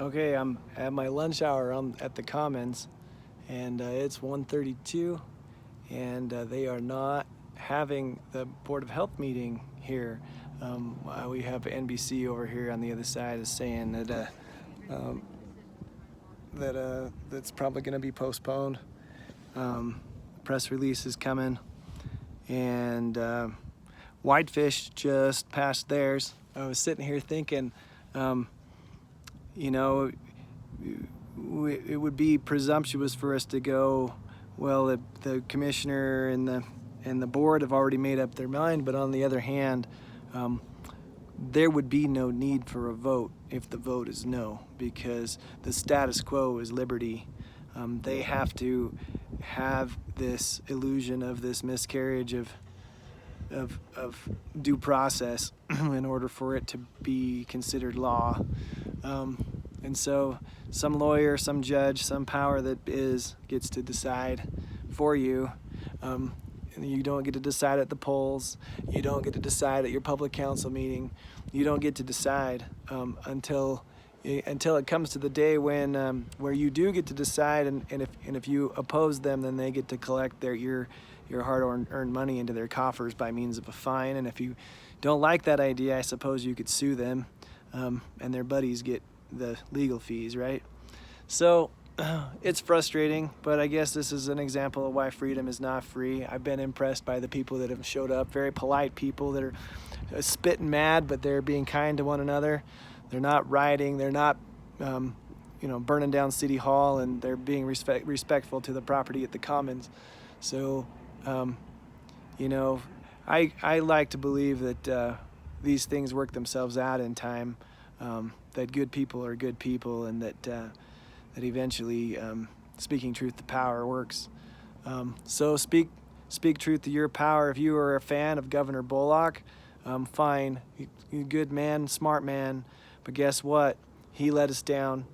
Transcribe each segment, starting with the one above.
Okay, I'm at my lunch hour at the Commons, and it's 1:32, and they are not having the Board of Health meeting here. We have NBC over here on the other side is saying um, that's probably going to be postponed. Press release is coming, and Whitefish just passed theirs. I was sitting here thinking, um, you know, it would be presumptuous for us to go, well, the commissioner and the board have already made up their mind, but on the other hand, there would be no need for a vote if the vote is no, because the status quo is liberty. They have to have this illusion of this miscarriage of due process in order for it to be considered law. And so some lawyer, some judge, some power that is gets to decide for you. You don't get to decide at the polls. You don't get to decide at your public council meeting. You don't get to decide until it comes to the day when where you do get to decide, and if you oppose them, then they get to collect your hard-earned money into their coffers by means of a fine. And if you don't like that idea, I suppose you could sue them, and their buddies get the legal fees, right? So it's frustrating, but I guess this is an example of why freedom is not free. I've been impressed by the people that have showed up, very polite people that are spitting mad, but they're being kind to one another. They're not rioting, they're not burning down City Hall, and they're being respectful to the property at the Commons. So I like to believe that these things work themselves out in time, that good people are good people, and that eventually speaking truth to power works. So speak truth to your power. If you are a fan of Governor Bullock, fine, good man, smart man, but guess what? He let us down.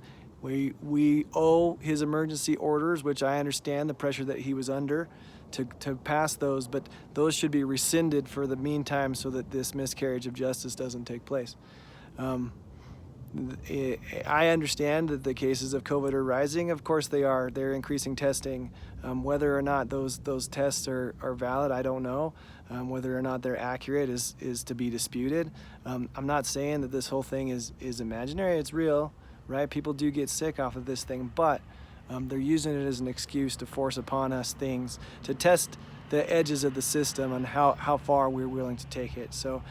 We owe his emergency orders, which I understand the pressure that he was under, to pass those, but those should be rescinded for the meantime so that this miscarriage of justice doesn't take place. I understand that the cases of COVID are rising. Of course they are. They're increasing testing. Whether or not those tests are valid, I don't know. Whether or not they're accurate is to be disputed. I'm not saying that this whole thing is imaginary. It's real, right? People do get sick off of this thing, but they're using it as an excuse to force upon us things, to test the edges of the system and how far we're willing to take it. So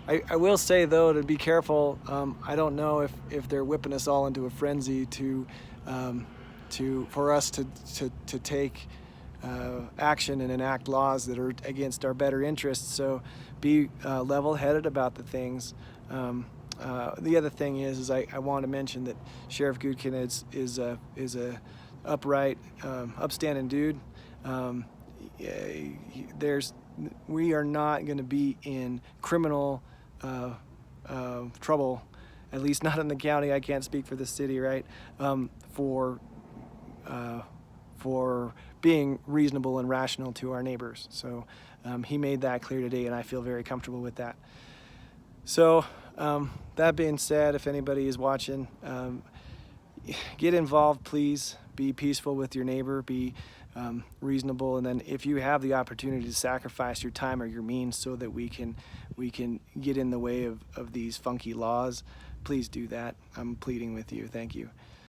I will say, though, to be careful. I don't know if they're whipping us all into a frenzy for us to take action and enact laws that are against our better interests. So be level-headed about the things. The other thing is I want to mention that Sheriff Goodkin is a upright, upstanding dude. We are not going to be in criminal trouble, at least not in the county. I can't speak for the city, right? For being reasonable and rational to our neighbors. So he made that clear today, and I feel very comfortable with that. So that being said, if anybody is watching, get involved, please. Be peaceful with your neighbor. Be reasonable, and then if you have the opportunity to sacrifice your time or your means so that we can get in the way of these funky laws, please do that. I'm pleading with you. Thank you.